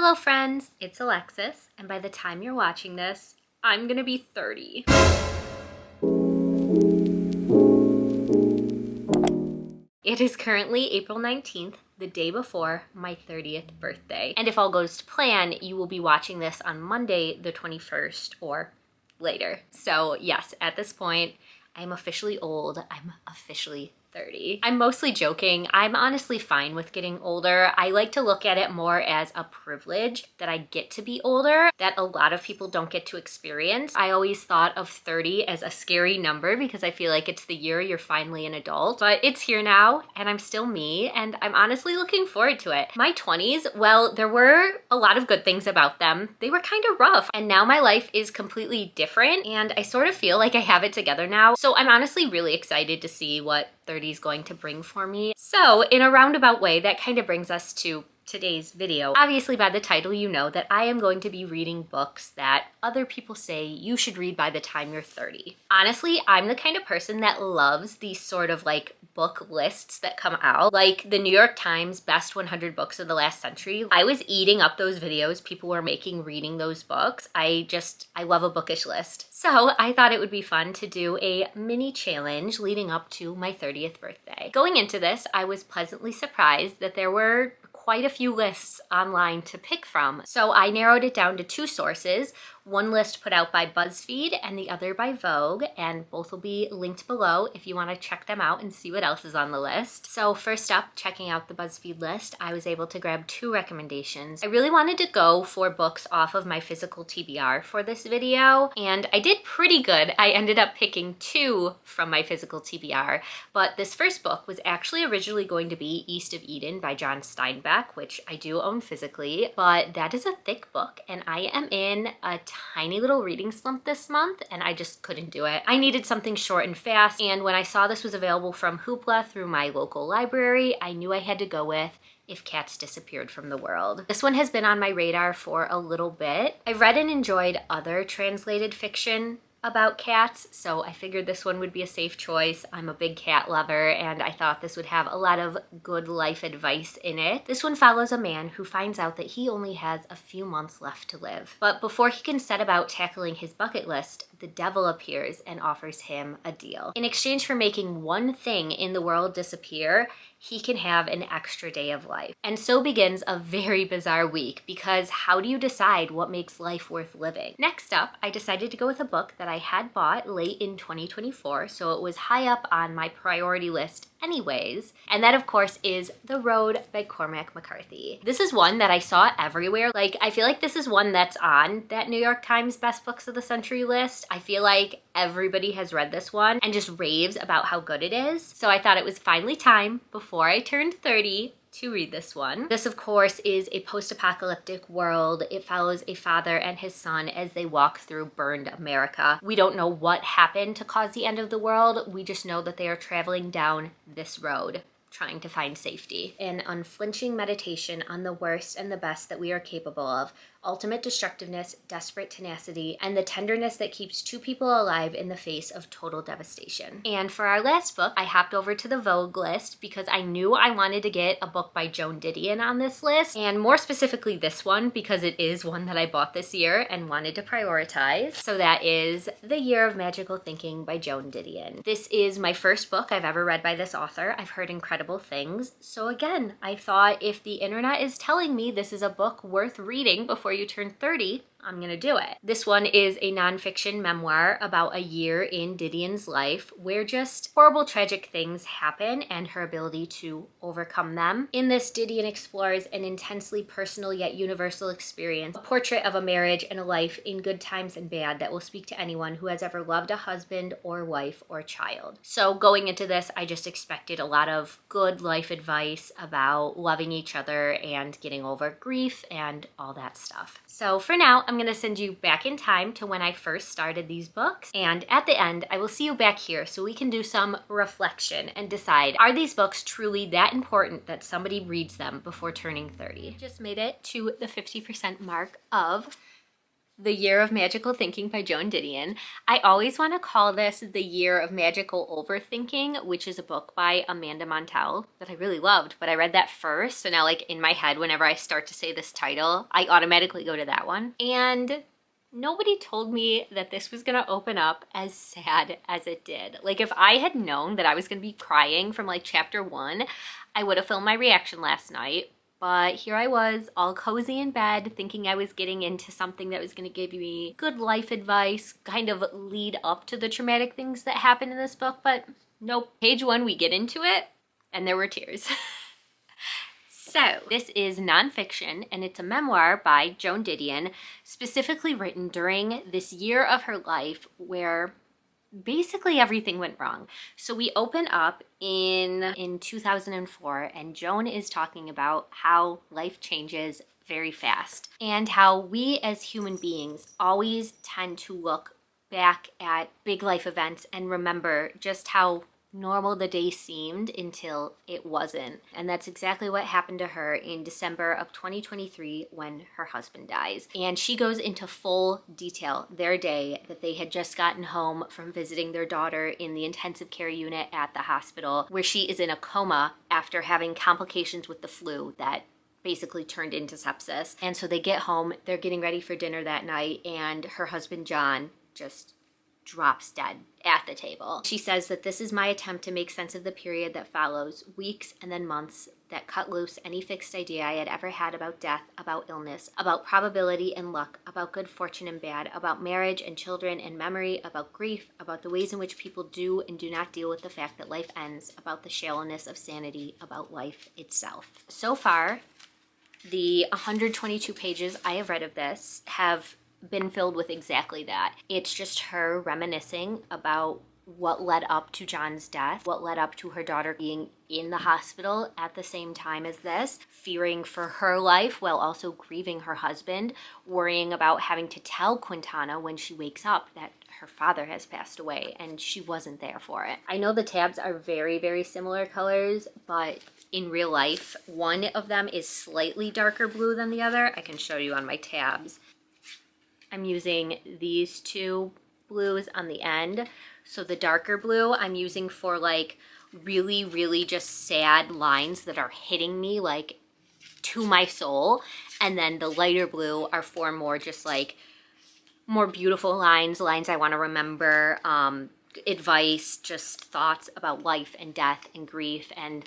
Hello friends, it's Alexis, and by the time you're watching this, I'm gonna be 30. It is currently April 19th, the day before my 30th birthday. And if all goes to plan, you will be watching this on Monday the 21st or later. So yes, at this point, I'm officially old. I'm officially 30. I'm mostly joking. I'm honestly fine with getting older. I like to look at it more as a privilege that I get to be older that a lot of people don't get to experience. I always thought of 30 as a scary number because I feel like it's the year you're finally an adult, but it's here now and I'm still me and I'm honestly looking forward to it. My 20s, well, there were a lot of good things about them. They were kind of rough and now my life is completely different and I sort of feel like I have it together now. So I'm honestly really excited to see what 30 is going to bring for me. So in a roundabout way, that kind of brings us to today's video. Obviously by the title you know that I am going to be reading books that other people say you should read by the time you're 30. Honestly, I'm the kind of person that loves these sort of like book lists that come out, like the New York Times best 100 books of the last century. I was eating up those videos people were making reading those books. I love a bookish list. So I thought it would be fun to do a mini challenge leading up to my 30th birthday. Going into this, I was pleasantly surprised that there were quite a few lists online to pick from. So I narrowed it down to two sources, one list put out by BuzzFeed and the other by Vogue, and both will be linked below if you want to check them out and see what else is on the list. So first up, checking out the BuzzFeed list, I was able to grab two recommendations. I really wanted to go for books off of my physical TBR for this video, and I did pretty good. I ended up picking two from my physical TBR, but this first book was actually originally going to be East of Eden by John Steinbeck, which I do own physically, but that is a thick book and I am in a tiny little reading slump this month and I just couldn't do it. I needed something short and fast, and when I saw this was available from Hoopla through my local library, I knew I had to go with If Cats Disappeared from the World. This one has been on my radar for a little bit. I've read and enjoyed other translated fiction about cats, so I figured this one would be a safe choice. I'm a big cat lover and I thought this would have a lot of good life advice in it. This one follows a man who finds out that he only has a few months left to live. But before he can set about tackling his bucket list, the devil appears and offers him a deal. In exchange for making one thing in the world disappear, he can have an extra day of life. And so begins a very bizarre week, because how do you decide what makes life worth living? Next up, I decided to go with a book that I had bought late in 2024, so it was high up on my priority list anyways, and that of course is The Road by Cormac McCarthy. This is one that I saw everywhere. Like, I feel like this is one that's on that New York Times best books of the century list. I feel like everybody has read this one and just raves about how good it is. So I thought it was finally time before I turned 30 to read this one. This, of course, is a post-apocalyptic world. It follows a father and his son as they walk through burned America. We don't know what happened to cause the end of the world. We just know that they are traveling down this road, trying to find safety. An unflinching meditation on the worst and the best that we are capable of, ultimate destructiveness, desperate tenacity, and the tenderness that keeps two people alive in the face of total devastation. And for our last book, I hopped over to the Vogue list because I knew I wanted to get a book by Joan Didion on this list, and more specifically this one because it is one that I bought this year and wanted to prioritize. So that is The Year of Magical Thinking by Joan Didion. This is my first book I've ever read by this author. I've heard incredible things. So again, I thought if the internet is telling me this is a book worth reading before you turn 30, I'm gonna do it. This one is a nonfiction memoir about a year in Didion's life where just horrible, tragic things happen and her ability to overcome them. In this, Didion explores an intensely personal yet universal experience, a portrait of a marriage and a life in good times and bad that will speak to anyone who has ever loved a husband or wife or child. So going into this, I just expected a lot of good life advice about loving each other and getting over grief and all that stuff. So for now, I'm gonna send you back in time to when I first started these books, and at the end I will see you back here so we can do some reflection and decide, are these books truly that important that somebody reads them before turning 30? Just made it to the 50% mark of The Year of Magical Thinking by Joan Didion. I always want to call this The Year of Magical Overthinking, which is a book by Amanda Montell that I really loved, but I read that first. So now like in my head, whenever I start to say this title, I automatically go to that one. And nobody told me that this was gonna open up as sad as it did. Like if I had known that I was gonna be crying from like chapter 1, I would have filmed my reaction last night. But here I was, all cozy in bed, thinking I was getting into something that was going to give me good life advice, kind of lead up to the traumatic things that happen in this book. But nope, page 1, we get into it, and there were tears. So this is nonfiction, and it's a memoir by Joan Didion, specifically written during this year of her life where basically everything went wrong. So we open up in 2004, and Joan is talking about how life changes very fast and how we as human beings always tend to look back at big life events and remember just how normal the day seemed until it wasn't. And that's exactly what happened to her in December of 2023 when her husband dies. And she goes into full detail their day that they had just gotten home from visiting their daughter in the intensive care unit at the hospital, where she is in a coma after having complications with the flu that basically turned into sepsis. And so they get home, they're getting ready for dinner that night, and her husband John just drops dead at the table. She says that this is my attempt to make sense of the period that follows, weeks and then months that cut loose any fixed idea I had ever had about death, about illness, about probability and luck, about good fortune and bad, about marriage and children and memory, about grief, about the ways in which people do and do not deal with the fact that life ends, about the shallowness of sanity, about life itself. So far, the 122 pages I have read of this have been filled with exactly that. It's just her reminiscing about what led up to John's death, what led up to her daughter being in the hospital at the same time as this, fearing for her life while also grieving her husband, worrying about having to tell Quintana when she wakes up that her father has passed away and she wasn't there for it. I know the tabs are very, very similar colors, but in real life, one of them is slightly darker blue than the other. I can show you on my tabs. I'm using these two blues on the end. So the darker blue I'm using for like really, really just sad lines that are hitting me like to my soul. And then the lighter blue are for more just like more beautiful lines I want to remember, advice, just thoughts about life and death and grief and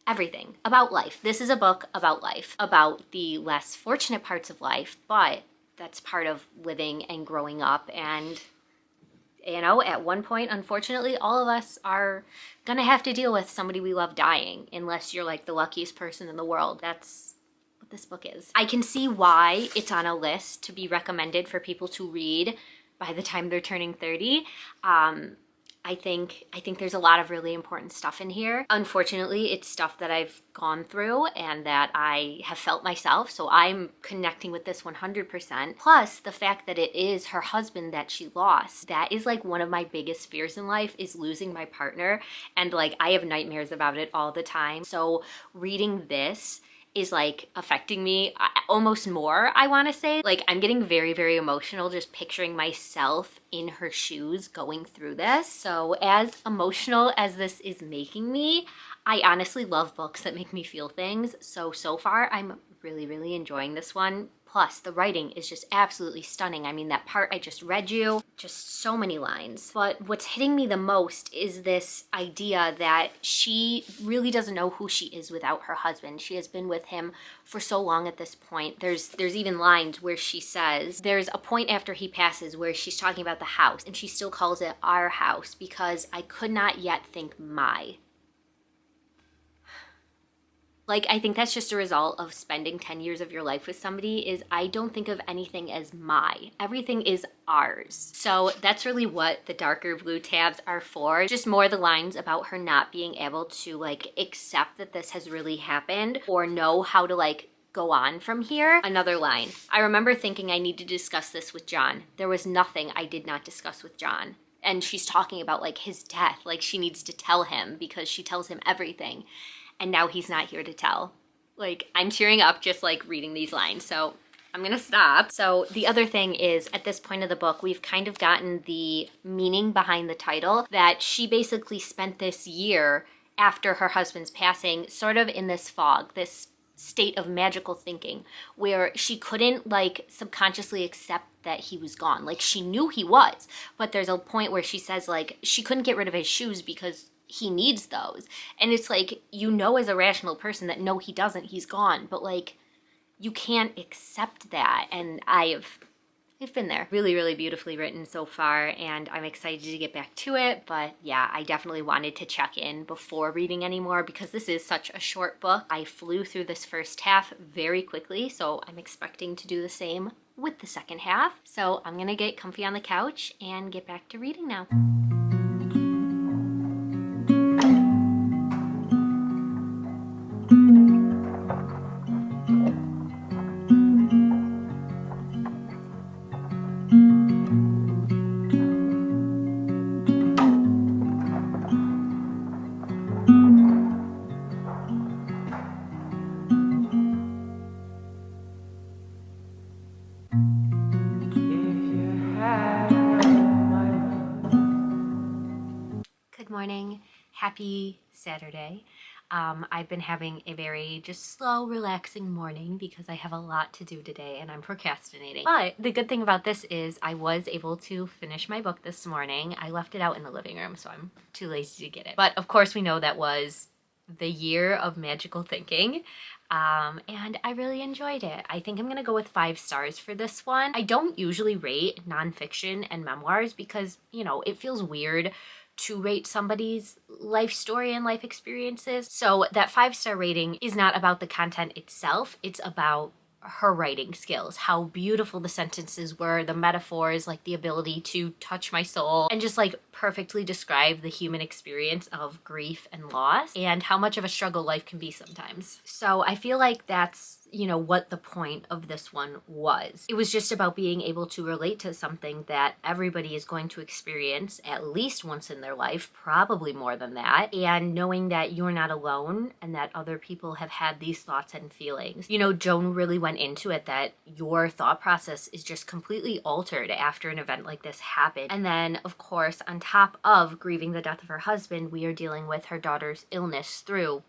everything about life. This is a book about life, about the less fortunate parts of life, but that's part of living and growing up. And, you know, at one point, unfortunately, all of us are gonna have to deal with somebody we love dying, unless you're like the luckiest person in the world. That's what this book is. I can see why it's on a list to be recommended for people to read by the time they're turning 30. I think there's a lot of really important stuff in here. Unfortunately, it's stuff that I've gone through and that I have felt myself, so I'm connecting with this 100%. Plus, the fact that it is her husband that she lost. That is like one of my biggest fears in life, is losing my partner, and like I have nightmares about it all the time. So reading this is like affecting me almost more, I want to say. Like I'm getting very, very emotional just picturing myself in her shoes going through this. So as emotional as this is making me, I honestly love books that make me feel things. So far I'm really, really enjoying this one. Plus, the writing is just absolutely stunning. I mean, that part I just read you, just so many lines. But what's hitting me the most is this idea that she really doesn't know who she is without her husband. She has been with him for so long at this point. There's even lines where she says, there's a point after he passes where she's talking about the house, and she still calls it our house because I could not yet think my. Like, I think that's just a result of spending 10 years of your life with somebody, is I don't think of anything as my. Everything is ours. So that's really what the darker blue tabs are for. Just more the lines about her not being able to like accept that this has really happened or know how to like go on from here. Another line. I remember thinking I need to discuss this with John. There was nothing I did not discuss with John. And she's talking about like his death. Like she needs to tell him because she tells him everything. And now he's not here to tell. Like, I'm tearing up just like reading these lines. So I'm gonna stop. So the other thing is, at this point of the book, we've kind of gotten the meaning behind the title, that she basically spent this year after her husband's passing sort of in this fog, this state of magical thinking, where she couldn't like subconsciously accept that he was gone. Like, she knew he was, but there's a point where she says like she couldn't get rid of his shoes because he needs those. And it's like, you know, as a rational person that no, he doesn't, he's gone, but like you can't accept that. And I've been there. Really, really beautifully written so far, and I'm excited to get back to it. But yeah, I definitely wanted to check in before reading any more because this is such a short book. I flew through this first half very quickly, so I'm expecting to do the same with the second half. So I'm gonna get comfy on the couch and get back to reading now. Good morning. Happy Saturday. I've been having a very just slow, relaxing morning because I have a lot to do today and I'm procrastinating. But the good thing about this is I was able to finish my book this morning. I left it out in the living room, so I'm too lazy to get it. But of course we know that was the year of magical thinking. And I really enjoyed it. I think I'm gonna go with 5 stars for this one. I don't usually rate nonfiction and memoirs because, you know, it feels weird to rate somebody's life story and life experiences. So that 5-star rating is not about the content itself, it's about her writing skills, how beautiful the sentences were, the metaphors, like the ability to touch my soul and just like perfectly describe the human experience of grief and loss and how much of a struggle life can be sometimes. So I feel like that's, you know, what the point of this one was. It was just about being able to relate to something that everybody is going to experience at least once in their life, probably more than that, and knowing that you're not alone and that other people have had these thoughts and feelings. You know, Joan really went into it that your thought process is just completely altered after an event like this happened. And then, of course, on top of grieving the death of her husband, we are dealing with her daughter's illness through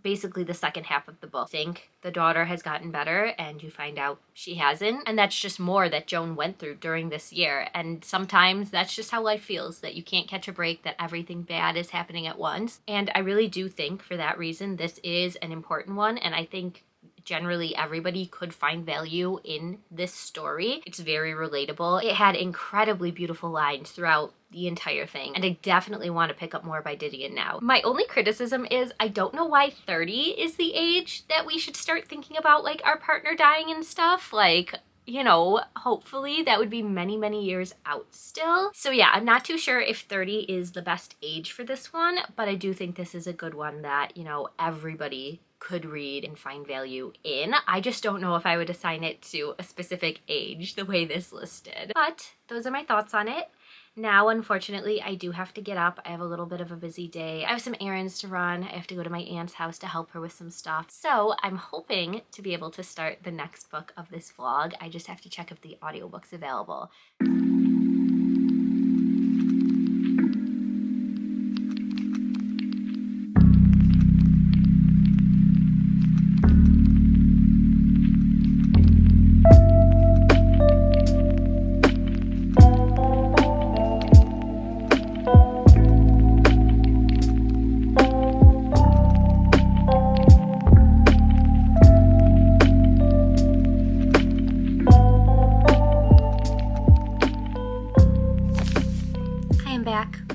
basically the second half of the book. Think the daughter has gotten better and you find out she hasn't, and that's just more that Joan went through during this year. And sometimes that's just how life feels, that you can't catch a break, that everything bad is happening at once. And I really do think for that reason this is an important one, and I think generally everybody could find value in this story. It's very relatable. It had incredibly beautiful lines throughout the entire thing, and I definitely want to pick up more by Didion now. My only criticism is I don't know why 30 is the age that we should start thinking about like our partner dying and stuff. Like, you know, hopefully that would be many, many years out still. So yeah, I'm not too sure if 30 is the best age for this one, but I do think this is a good one that, you know, everybody could read and find value in. I just don't know if I would assign it to a specific age the way this listed. But those are my thoughts on it. Now, unfortunately, I do have to get up. I have a little bit of a busy day. I have some errands to run. I have to go to my aunt's house to help her with some stuff. So I'm hoping to be able to start the next book of this vlog. I just have to check if the audiobook's available.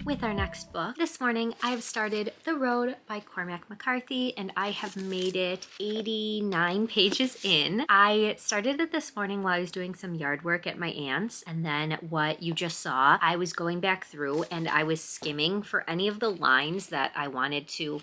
With our next book. This morning I have started The Road by Cormac McCarthy and I have made it 89 pages in. I started it this morning while I was doing some yard work at my aunt's, and then what you just saw, I was going back through and I was skimming for any of the lines that I wanted to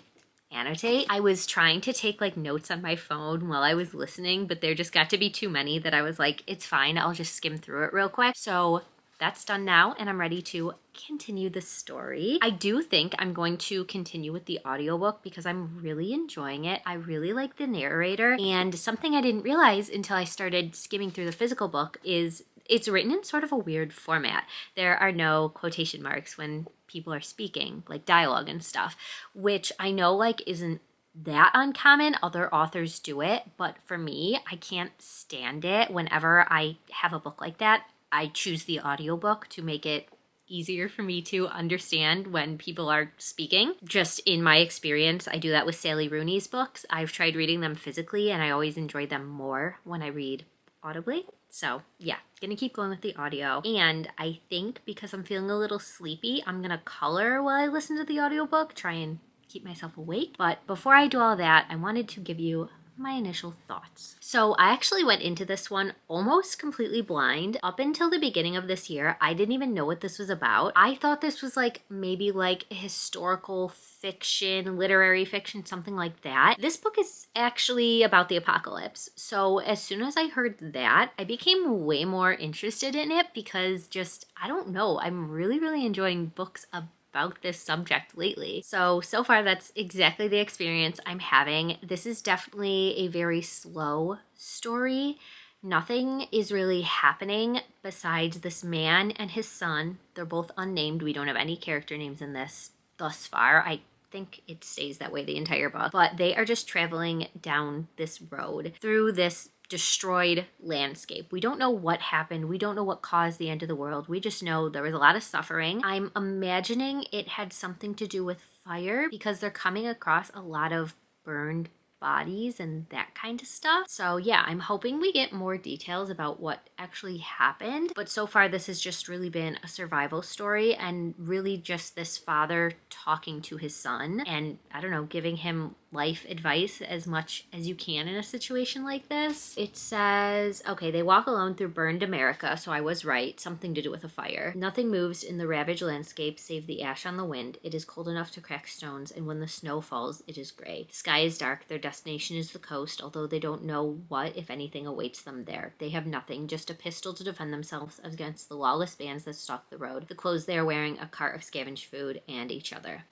annotate. I was trying to take like notes on my phone while I was listening, but there just got to be too many that I was like, it's fine, I'll just skim through it real quick. So that's done now, and I'm ready to continue the story. I do think I'm going to continue with the audiobook because I'm really enjoying it. I really like the narrator, and something I didn't realize until I started skimming through the physical book is it's written in sort of a weird format. There are no quotation marks when people are speaking, like dialogue and stuff, which I know like isn't that uncommon. Other authors do it, but for me, I can't stand it. Whenever I have a book like that, I choose the audiobook to make it easier for me to understand when people are speaking. Just in my experience, I do that with Sally Rooney's books. I've tried reading them physically, and I always enjoy them more when I read audibly. So yeah, gonna keep going with the audio. And I think because I'm feeling a little sleepy, I'm gonna color while I listen to the audiobook, try and keep myself awake. But before I do all that, I wanted to give you my initial thoughts. So I actually went into this one almost completely blind. Up until the beginning of this year, I didn't even know what this was about. I thought this was like maybe like historical fiction, literary fiction, something like that. This book is actually about the apocalypse. So as soon as I heard that, I became way more interested in it because just, I don't know, I'm really enjoying books about this subject lately. So far that's exactly the experience I'm having. This is definitely a very slow story. Nothing is really happening besides this man and his son. They're both unnamed. We don't have any character names in this thus far. I think it stays that way the entire book. But they are just traveling down this road through this destroyed landscape. We don't know what happened. We don't know what caused the end of the world. We just know there was a lot of suffering. I'm imagining it had something to do with fire because they're coming across a lot of burned bodies and that kind of stuff. So yeah, I'm hoping we get more details about what actually happened. But so far, this has just really been a survival story and really just this father talking to his son and, I don't know, giving him life advice as much as you can in a situation like this. It says, okay, they walk alone through burned America, so I was right, something to do with a fire. Nothing moves in the ravaged landscape save the ash on the wind. It is cold enough to crack stones, and when the snow falls, it is gray. The sky is dark, their destination is the coast, although they don't know what, if anything, awaits them there. They have nothing, just a pistol to defend themselves against the lawless bands that stalk the road, the clothes they are wearing, a cart of scavenged food, and each other.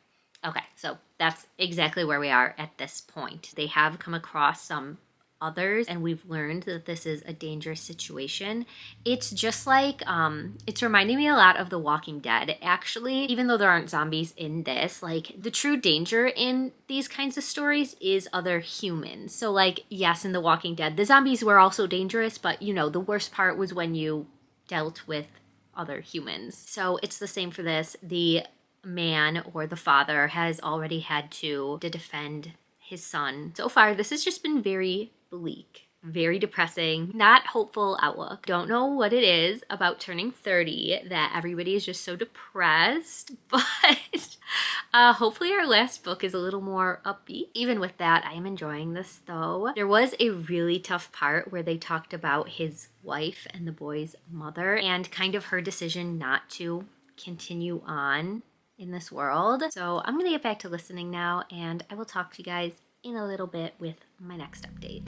Okay, so that's exactly where we are at this point. They have come across some others, and we've learned that this is a dangerous situation. It's just like, it's reminding me a lot of The Walking Dead, actually. Even though there aren't zombies in this, like, the true danger in these kinds of stories is other humans. So, like, yes, in The Walking Dead, the zombies were also dangerous, but, you know, the worst part was when you dealt with other humans. So it's the same for this. The man or the father has already had to defend his son. So far, this has just been very bleak, very depressing, not hopeful outlook. Don't know what it is about turning 30 that everybody is just so depressed, but hopefully our last book is a little more upbeat. Even with that, I am enjoying this though. There was a really tough part where they talked about his wife and the boy's mother and kind of her decision not to continue on in this world. So I'm gonna get back to listening now, and I will talk to you guys in a little bit with my next update.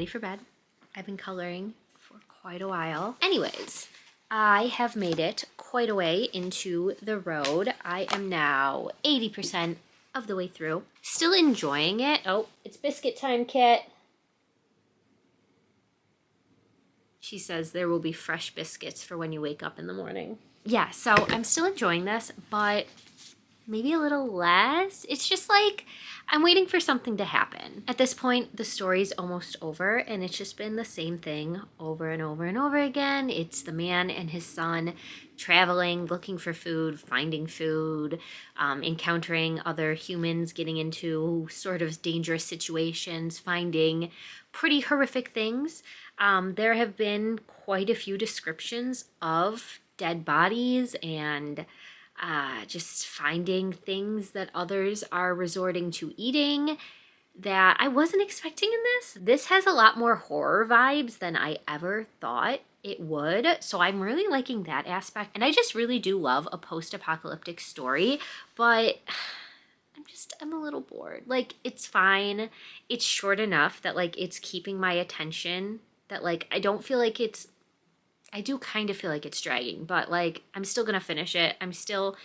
for bed. I've been coloring for quite a while. Anyways, I have made it quite a way into the road. I am now 80% of the way through. Still enjoying it. Oh, it's biscuit time, Kit. She says there will be fresh biscuits for when you wake up in the morning. Yeah, so I'm still enjoying this, but maybe a little less. It's just like I'm waiting for something to happen. At this point, the story's almost over, and it's just been the same thing over and over and over again. It's the man and his son traveling, looking for food, finding food, encountering other humans, getting into sort of dangerous situations, finding pretty horrific things. There have been quite a few descriptions of dead bodies and just finding things that others are resorting to eating that I wasn't expecting in this. This has a lot more horror vibes than I ever thought it would. So I'm really liking that aspect. And I just really do love a post-apocalyptic story, but I'm a little bored. Like, it's fine. It's short enough that like it's keeping my attention, that like I don't feel like I do kind of feel like it's dragging, but like I'm still gonna finish it. I'm still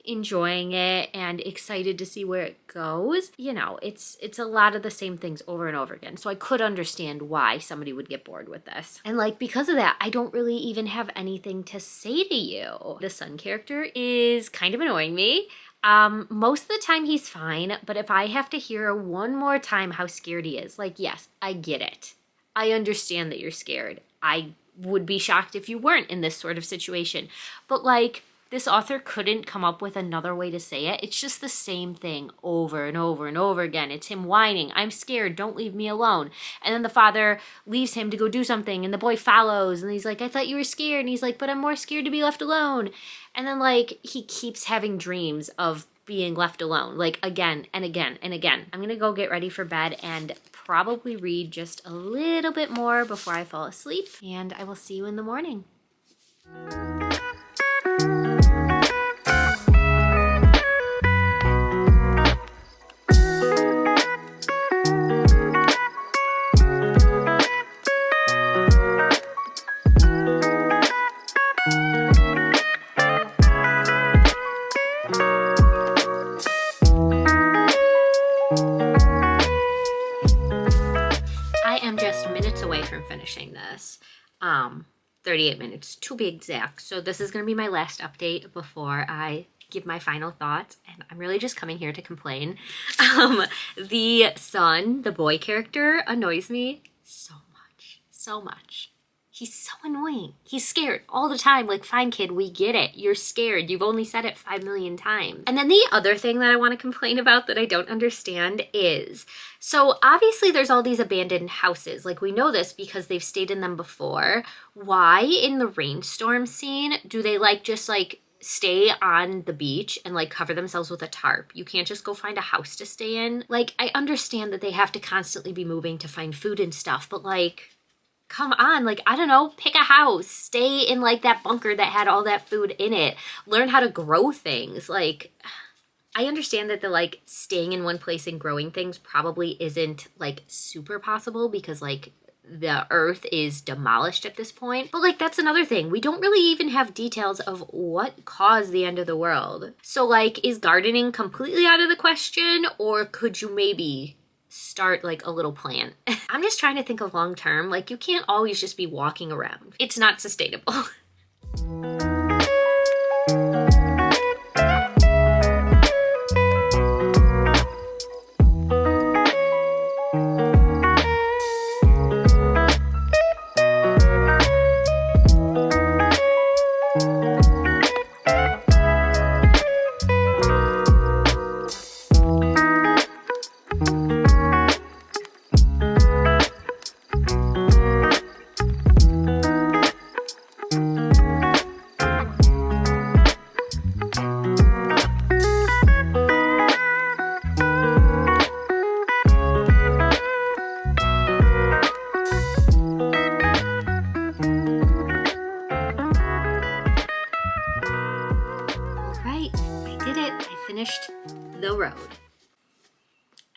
enjoying it and excited to see where it goes. You know, it's a lot of the same things over and over again. So I could understand why somebody would get bored with this. And like because of that, I don't really even have anything to say to you. The son character is kind of annoying me. Most of the time he's fine, but if I have to hear one more time how scared he is, like, yes, I get it. I understand that you're scared. I would be shocked if you weren't in this sort of situation. But like, this author couldn't come up with another way to say it. It's just the same thing over and over and over again. It's him whining, I'm scared, don't leave me alone. And then the father leaves him to go do something, and the boy follows, and he's like, I thought you were scared. And he's like, but I'm more scared to be left alone. And then like, he keeps having dreams of being left alone, like again and again and again. I'm gonna go get ready for bed and probably read just a little bit more before I fall asleep, and I will see you in the morning. I am just minutes away from finishing this. 38 minutes to be exact. So this is going to be my last update before I give my final thoughts, and I'm really just coming here to complain. The son, the boy character, annoys me so much. He's so annoying. He's scared all the time. Like, fine, kid, we get it. You're scared. You've only said it 5 million times. And then the other thing that I want to complain about that I don't understand is, so obviously there's all these abandoned houses. Like, we know this because they've stayed in them before. Why in the rainstorm scene do they like just like stay on the beach and like cover themselves with a tarp? You can't just go find a house to stay in. Like, I understand that they have to constantly be moving to find food and stuff, but like, come on, like, I don't know, pick a house, stay in like that bunker that had all that food in it, learn how to grow things. Like, I understand that the like staying in one place and growing things probably isn't like super possible because like the earth is demolished at this point. But like, that's another thing. We don't really even have details of what caused the end of the world. So like, is gardening completely out of the question, or could you maybe start like a little plant? I'm just trying to think of long term. Like, you can't always just be walking around. It's not sustainable.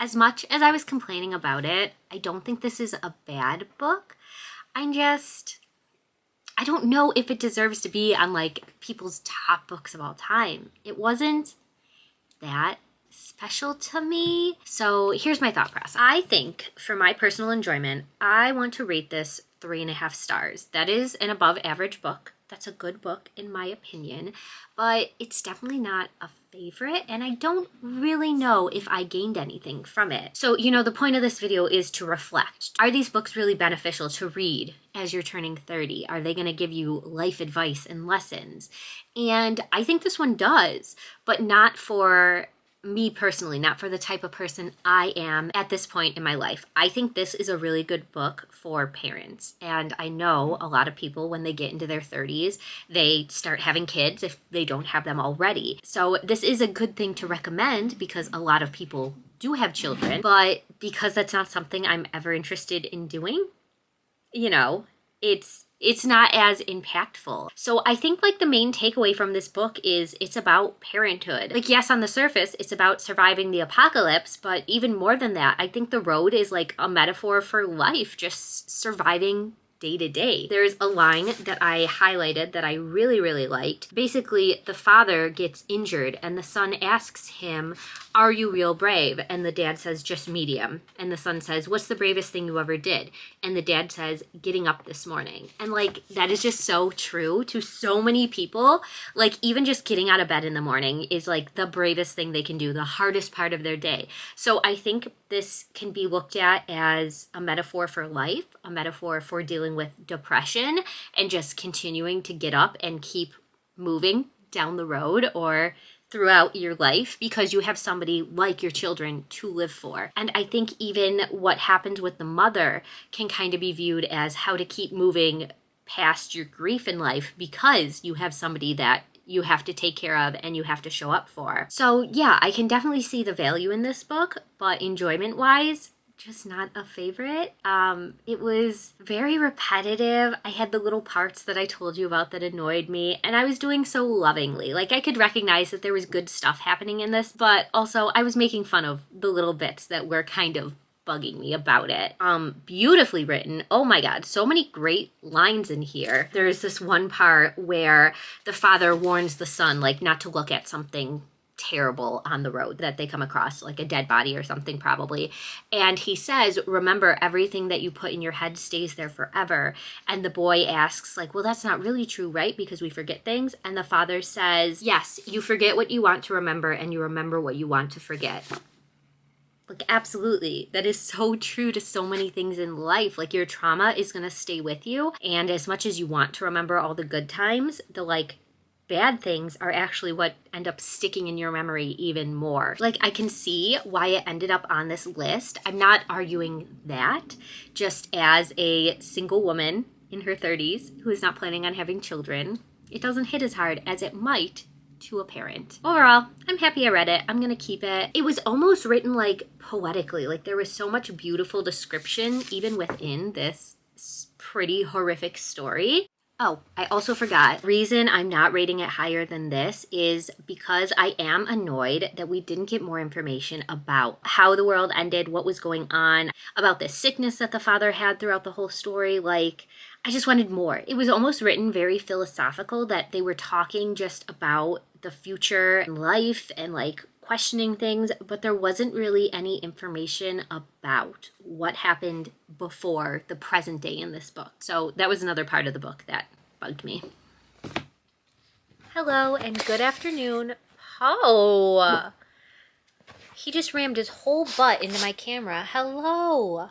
As much as I was complaining about it, I don't think this is a bad book. I don't know if it deserves to be on like people's top books of all time. It wasn't that special to me. So here's my thought process. I think for my personal enjoyment, I want to rate this 3.5 stars. That is an above average book. That's a good book in my opinion, but it's definitely not a favorite, and I don't really know if I gained anything from it. So, the point of this video is to reflect. Are these books really beneficial to read as you're turning 30? Are they going to give you life advice and lessons? And I think this one does, but not for me personally, not for the type of person I am at this point in my life. I think this is a really good book for parents. And I know a lot of people, when they get into their 30s, they start having kids if they don't have them already. So this is a good thing to recommend because a lot of people do have children, but because that's not something I'm ever interested in doing, it's not as impactful. So I think like the main takeaway from this book is it's about parenthood. Like, yes, on the surface, it's about surviving the apocalypse, but even more than that, I think the road is like a metaphor for life, just surviving day to day. There's a line that I highlighted that I really, really liked. Basically, the father gets injured and the son asks him, "Are you real brave?" And the dad says, "Just medium." And the son says, "What's the bravest thing you ever did?" And the dad says, "Getting up this morning." And like, that is just so true to so many people. Like, even just getting out of bed in the morning is like the bravest thing they can do, the hardest part of their day. So I think this can be looked at as a metaphor for life, a metaphor for dealing with depression and just continuing to get up and keep moving down the road or throughout your life because you have somebody like your children to live for. And I think even what happens with the mother can kind of be viewed as how to keep moving past your grief in life because you have somebody that you have to take care of and you have to show up for. So yeah, I can definitely see the value in this book, but enjoyment wise, just not a favorite. It was very repetitive. I had the little parts that I told you about that annoyed me, and I was doing so lovingly. Like, I could recognize that there was good stuff happening in this, but also I was making fun of the little bits that were kind of bugging me about it. Beautifully written. Oh my God, so many great lines in here. There's this one part where the father warns the son, like, not to look at something terrible on the road that they come across, like a dead body or something probably. And he says, "Remember, everything that you put in your head stays there forever." And the boy asks, like, "Well, that's not really true, right? Because we forget things." And the father says, "Yes, you forget what you want to remember and you remember what you want to forget." Like, absolutely. That is so true to so many things in life. Like, your trauma is going to stay with you. And as much as you want to remember all the good times, the like bad things are actually what end up sticking in your memory even more. Like, I can see why it ended up on this list. I'm not arguing that. Just as a single woman in her 30s who is not planning on having children, it doesn't hit as hard as it might to a parent. Overall, I'm happy I read it. I'm gonna keep it. It was almost written like poetically. Like, there was so much beautiful description even within this pretty horrific story. Oh, I also forgot. Reason I'm not rating it higher than this is because I am annoyed that we didn't get more information about how the world ended, what was going on, about the sickness that the father had throughout the whole story. Like, I just wanted more. It was almost written very philosophical, that they were talking just about the future and life and like questioning things, but there wasn't really any information about what happened before the present day in this book. So that was another part of the book that bugged me. Hello and good afternoon. Oh, he just rammed his whole butt into my camera. Hello.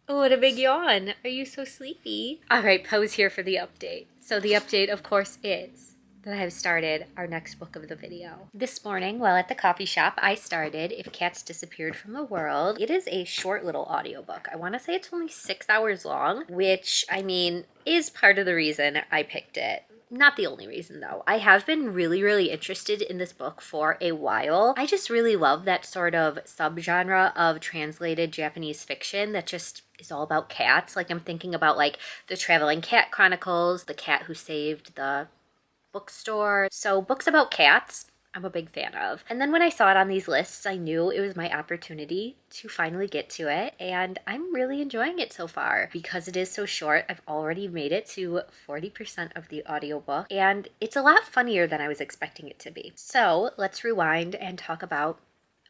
Oh, what a big yawn. Are you so sleepy? All right, Poe's here for the update. So the update, of course, is that I have started our next book of the video. This morning, while at the coffee shop, I started If Cats Disappeared from the World. It is a short little audiobook. I want to say it's only 6 hours long, which, I mean, is part of the reason I picked it. Not the only reason, though. I have been really, really interested in this book for a while. I just really love that sort of subgenre of translated Japanese fiction that just is all about cats. Like, I'm thinking about, like, The Traveling Cat Chronicles, The Cat Who Saved the Bookstore. So books about cats I'm a big fan of. And then when I saw it on these lists, I knew it was my opportunity to finally get to it, and I'm really enjoying it so far. Because it is so short, I've already made it to 40% of the audiobook, and it's a lot funnier than I was expecting it to be. So let's rewind and talk about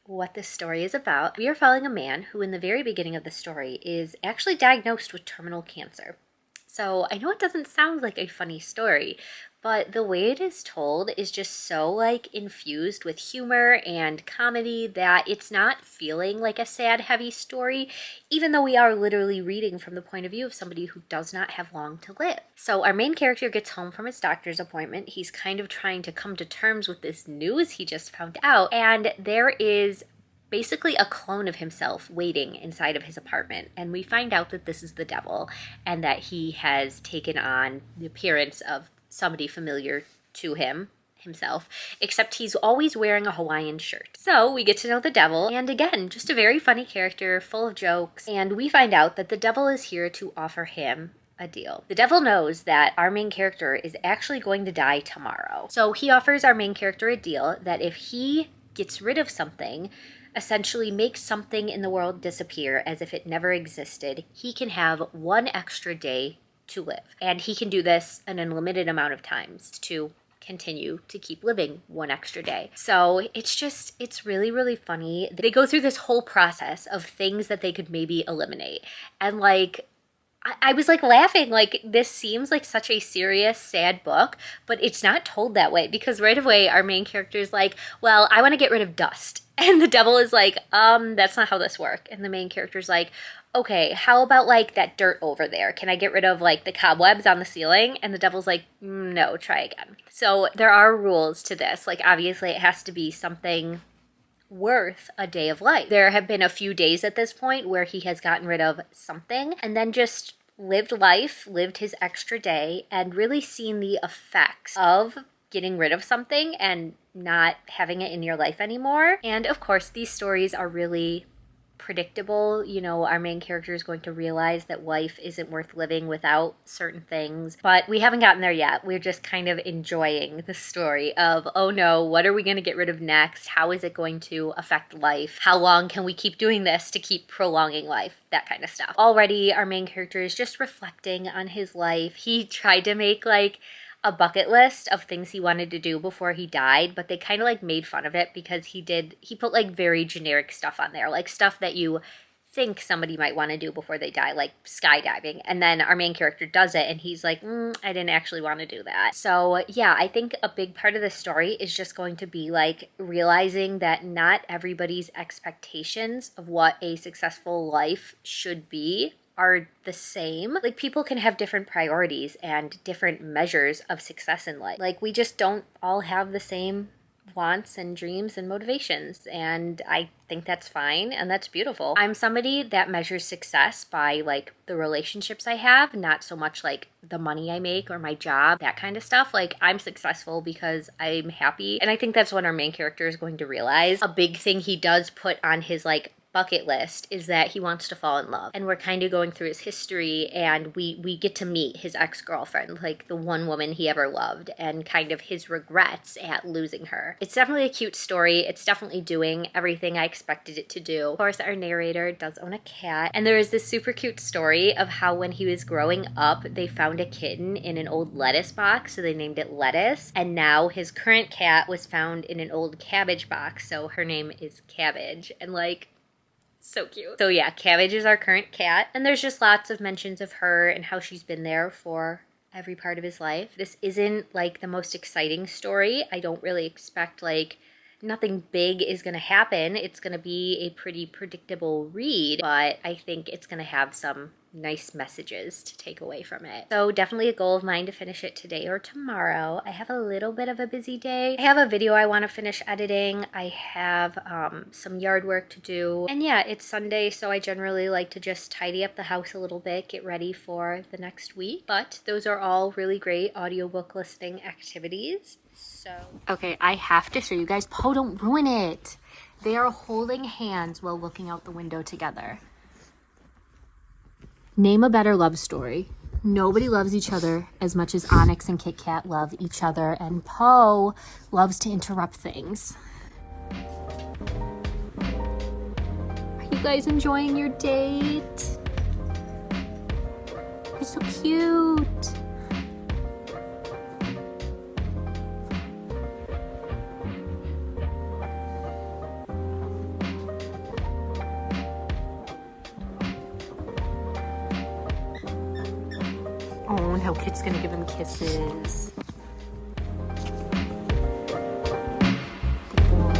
what this story is about. We are following a man who in the very beginning of the story is actually diagnosed with terminal cancer. So I know it doesn't sound like a funny story, but the way it is told is just so like infused with humor and comedy that it's not feeling like a sad, heavy story, even though we are literally reading from the point of view of somebody who does not have long to live. So our main character gets home from his doctor's appointment. He's kind of trying to come to terms with this news he just found out, and there is basically a clone of himself waiting inside of his apartment. And we find out that this is the devil and that he has taken on the appearance of somebody familiar to himself, except he's always wearing a Hawaiian shirt. So we get to know the devil, and again, just a very funny character, full of jokes, and we find out that the devil is here to offer him a deal. The devil knows that our main character is actually going to die tomorrow. So he offers our main character a deal that if he gets rid of something, essentially makes something in the world disappear as if it never existed, he can have one extra day to live. And he can do this an unlimited amount of times to continue to keep living one extra day. So it's really, really funny. They go through this whole process of things that they could maybe eliminate. And like, I was like laughing, like this seems like such a serious, sad book, but it's not told that way, because right away our main character is like, well, I want to get rid of dust. And the devil is like, that's not how this works. And the main character's like, okay, how about like that dirt over there? Can I get rid of like the cobwebs on the ceiling? And the devil's like, no, try again. So there are rules to this. Like obviously it has to be something worth a day of life. There have been a few days at this point where he has gotten rid of something and then just lived life, lived his extra day, and really seen the effects of getting rid of something and not having it in your life anymore. And of course, these stories are really predictable. You know, our main character is going to realize that life isn't worth living without certain things, but we haven't gotten there yet. We're just kind of enjoying the story of, oh no, what are we going to get rid of next? How is it going to affect life? How long can we keep doing this to keep prolonging life? That kind of stuff. Already, our main character is just reflecting on his life. He tried to make like a bucket list of things he wanted to do before he died, but they kind of like made fun of it because he put like very generic stuff on there, like stuff that you think somebody might want to do before they die, like skydiving. And then our main character does it and he's like, I didn't actually want to do that. So yeah, I think a big part of the story is just going to be like realizing that not everybody's expectations of what a successful life should be are the same. Like people can have different priorities and different measures of success in life. Like we just don't all have the same wants and dreams and motivations, and I think that's fine and that's beautiful. I'm somebody that measures success by like the relationships I have, not so much like the money I make or my job, that kind of stuff. Like I'm successful because I'm happy, and I think that's what our main character is going to realize. A big thing he does put on his like bucket list is that he wants to fall in love, and we're kind of going through his history, and we get to meet his ex-girlfriend, like the one woman he ever loved, and kind of his regrets at losing her. It's definitely a cute story. It's definitely doing everything I expected it to do. Of course, our narrator does own a cat, and there is this super cute story of how when he was growing up, they found a kitten in an old lettuce box, so they named it Lettuce, and now his current cat was found in an old cabbage box, so her name is Cabbage, and like, so cute. So yeah, Cabbage is our current cat, and there's just lots of mentions of her and how she's been there for every part of his life. This isn't like the most exciting story. I don't really expect like nothing big is going to happen. It's going to be a pretty predictable read, but I think it's going to have some nice messages to take away from it. So definitely a goal of mine to finish it today or tomorrow. I have a little bit of a busy day. I have a video I want to finish editing. I have some yard work to do. And yeah, it's Sunday, so I generally like to just tidy up the house a little bit, get ready for the next week. But those are all really great audiobook listening activities. So okay, I have to show you guys. Poe, don't ruin it. They are holding hands while looking out the window together. Name a better love story. Nobody loves each other as much as Onyx and Kit Kat love each other, and Poe loves to interrupt things. Are you guys enjoying your date? You're so cute. Oh, and how Kit's gonna give him kisses. Good boy.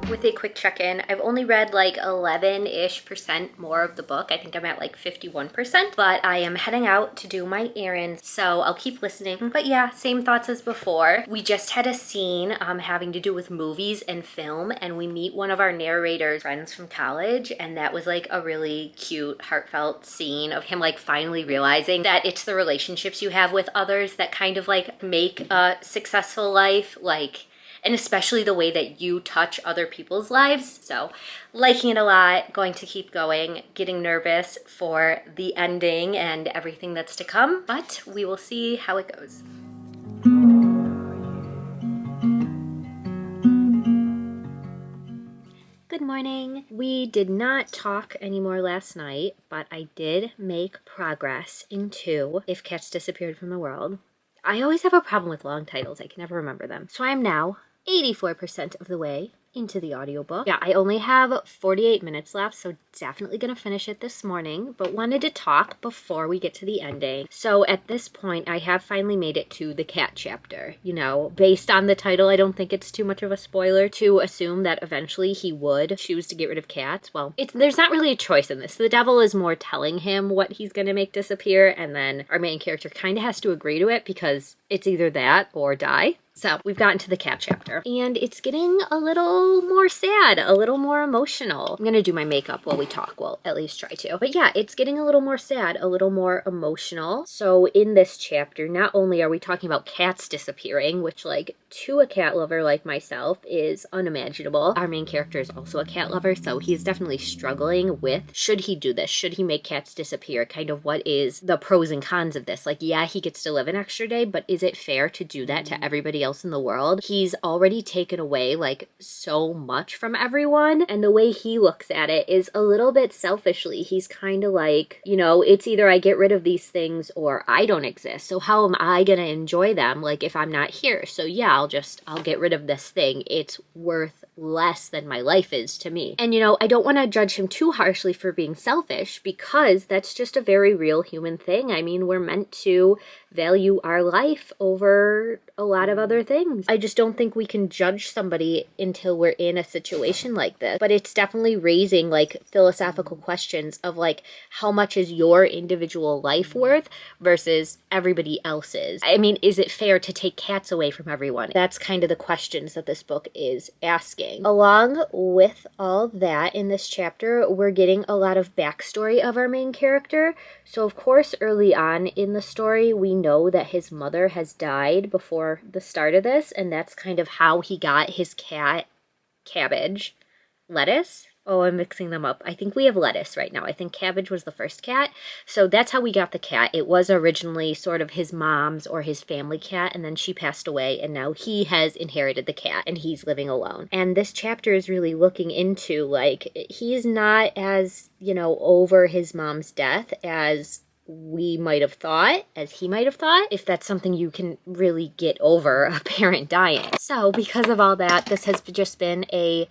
With a quick check-in. I've only read like 11-ish% more of the book. I think I'm at like 51%, but I am heading out to do my errands, so I'll keep listening. But yeah, same thoughts as before. We just had a scene having to do with movies and film, and we meet one of our narrator's friends from college, and that was like a really cute, heartfelt scene of him like finally realizing that it's the relationships you have with others that kind of like make a successful life, like, and especially the way that you touch other people's lives. So liking it a lot, going to keep going, getting nervous for the ending and everything that's to come, but we will see how it goes. Good morning. We did not talk anymore last night, but I did make progress into If Cats Disappeared from the World. I always have a problem with long titles. I can never remember them. So I am now 84% of the way into the audiobook. Yeah, I only have 48 minutes left, so definitely gonna finish it this morning, but wanted to talk before we get to the ending. So at this point, I have finally made it to the cat chapter. You know, based on the title, I don't think it's too much of a spoiler to assume that eventually he would choose to get rid of cats. Well, there's not really a choice in this. The devil is more telling him what he's gonna make disappear, and then our main character kind of has to agree to it because it's either that or die. So we've gotten to the cat chapter, and it's getting a little more sad, a little more emotional. I'm gonna do my makeup while we talk, well, at least try to. But yeah, it's getting a little more sad, a little more emotional. So in this chapter, not only are we talking about cats disappearing, which like to a cat lover like myself is unimaginable. Our main character is also a cat lover, so he's definitely struggling with, should he do this? Should he make cats disappear? Kind of what is the pros and cons of this? Like, yeah, he gets to live an extra day, but is it fair to do that to everybody else in the world? He's already taken away like so much from everyone, and the way he looks at it is a little bit selfishly. He's kind of like, you know, it's either I get rid of these things or I don't exist, so how am I gonna enjoy them like if I'm not here? So yeah, I'll get rid of this thing. It's worth less than my life is to me. And you know, I don't want to judge him too harshly for being selfish, because that's just a very real human thing. I mean, we're meant to value our life over a lot of other things. I just don't think we can judge somebody until we're in a situation like this. But it's definitely raising like philosophical questions of like, how much is your individual life worth versus everybody else's? I mean, is it fair to take cats away from everyone? That's kind of the questions that this book is asking. Along with all that, in this chapter, we're getting a lot of backstory of our main character. So of course, early on in the story, we know that his mother has died before the start of this, and that's kind of how he got his cat, Cabbage. Lettuce? Oh, I'm mixing them up. I think we have Lettuce right now. I think Cabbage was the first cat. So that's how we got the cat. It was originally sort of his mom's or his family cat, and then she passed away, and now he has inherited the cat, and he's living alone. And this chapter is really looking into, like, he's not as, you know, over his mom's death as we might have thought, as he might have thought, if that's something you can really get over, a parent dying. So because of all that, this has just been a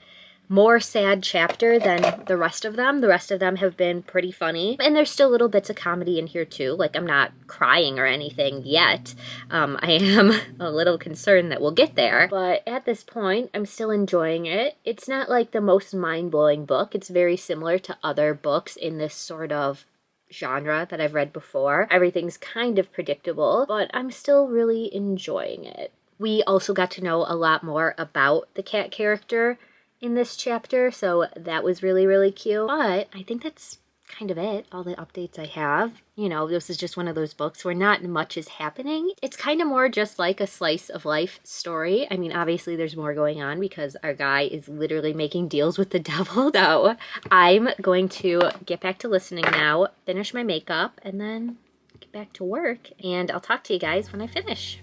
more sad chapter than the rest of them. The rest of them have been pretty funny, and there's still little bits of comedy in here too. Like, I'm not crying or anything yet. I am a little concerned that we'll get there, but at this point, I'm still enjoying it. It's not like the most mind-blowing book. It's very similar to other books in this sort of genre that I've read before. Everything's kind of predictable, but I'm still really enjoying it. We also got to know a lot more about the cat character in this chapter, so that was really, really cute. But I think that's kind of it, all the updates I have. You know, this is just one of those books where not much is happening. It's kind of more just like a slice of life story. I mean, obviously there's more going on because our guy is literally making deals with the devil. So I'm going to get back to listening now, finish my makeup, and then get back to work. And I'll talk to you guys when I finish.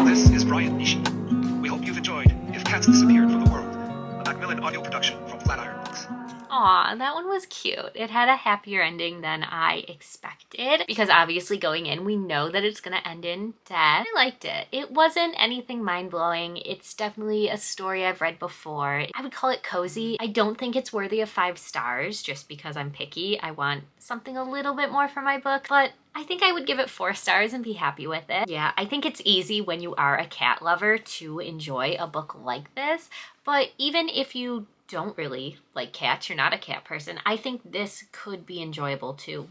This is Brian Nishi. We hope you've enjoyed If Cats Disappeared from the World, a Macmillan audio production from Flatiron Books. Aw, that one was cute. It had a happier ending than I expected because obviously going in, we know that it's gonna end in death. I liked it. It wasn't anything mind-blowing. It's definitely a story I've read before. I would call it cozy. I don't think it's worthy of 5 stars just because I'm picky. I want something a little bit more for my book, but I think I would give it 4 stars and be happy with it. Yeah, I think it's easy when you are a cat lover to enjoy a book like this, but even if you don't really like cats, you're not a cat person, I think this could be enjoyable to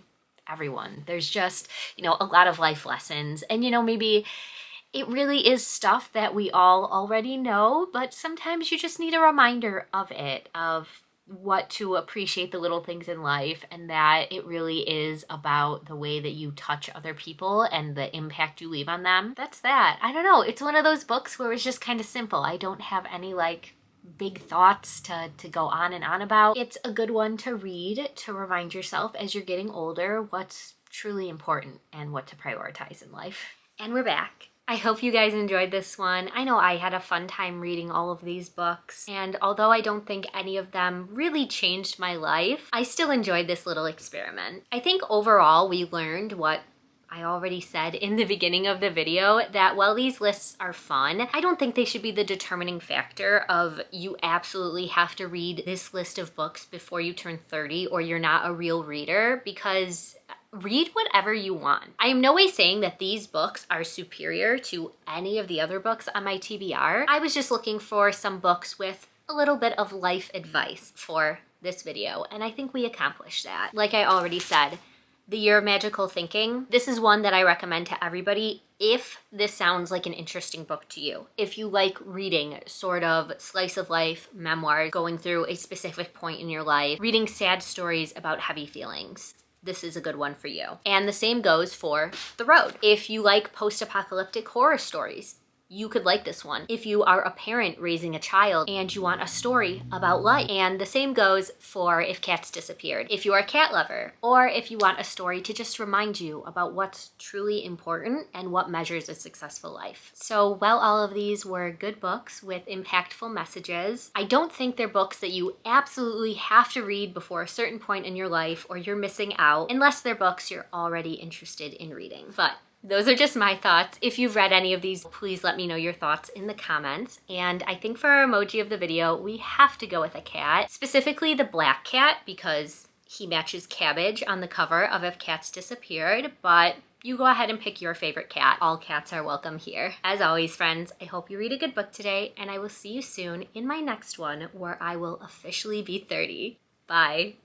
everyone. There's just, you know, a lot of life lessons, and you know, maybe it really is stuff that we all already know, but sometimes you just need a reminder of it, of what to appreciate the little things in life, and that it really is about the way that you touch other people and the impact you leave on them. That's that. I don't know. It's one of those books where it's just kind of simple. I don't have any like big thoughts to go on and on about. It's a good one to read to remind yourself as you're getting older what's truly important and what to prioritize in life. And we're back. I hope you guys enjoyed this one. I know I had a fun time reading all of these books, and although I don't think any of them really changed my life, I still enjoyed this little experiment. I think overall we learned what I already said in the beginning of the video, that while these lists are fun, I don't think they should be the determining factor of you absolutely have to read this list of books before you turn 30 or you're not a real reader, because read whatever you want. I am no way saying that these books are superior to any of the other books on my TBR. I was just looking for some books with a little bit of life advice for this video, and I think we accomplished that. Like I already said, The Year of Magical Thinking. This is one that I recommend to everybody if this sounds like an interesting book to you. If you like reading sort of slice of life memoirs, going through a specific point in your life, reading sad stories about heavy feelings, this is a good one for you. And the same goes for The Road. If you like post-apocalyptic horror stories, you could like this one. If you are a parent raising a child and you want a story about life. And the same goes for If Cats Disappeared. If you are a cat lover, or if you want a story to just remind you about what's truly important and what measures a successful life. So while all of these were good books with impactful messages, I don't think they're books that you absolutely have to read before a certain point in your life or you're missing out, unless they're books you're already interested in reading. But those are just my thoughts. If you've read any of these, please let me know your thoughts in the comments. And I think for our emoji of the video, we have to go with a cat, specifically the black cat, because he matches Cabbage on the cover of If Cats Disappeared, but you go ahead and pick your favorite cat. All cats are welcome here. As always, friends, I hope you read a good book today, and I will see you soon in my next one where I will officially be 30. Bye.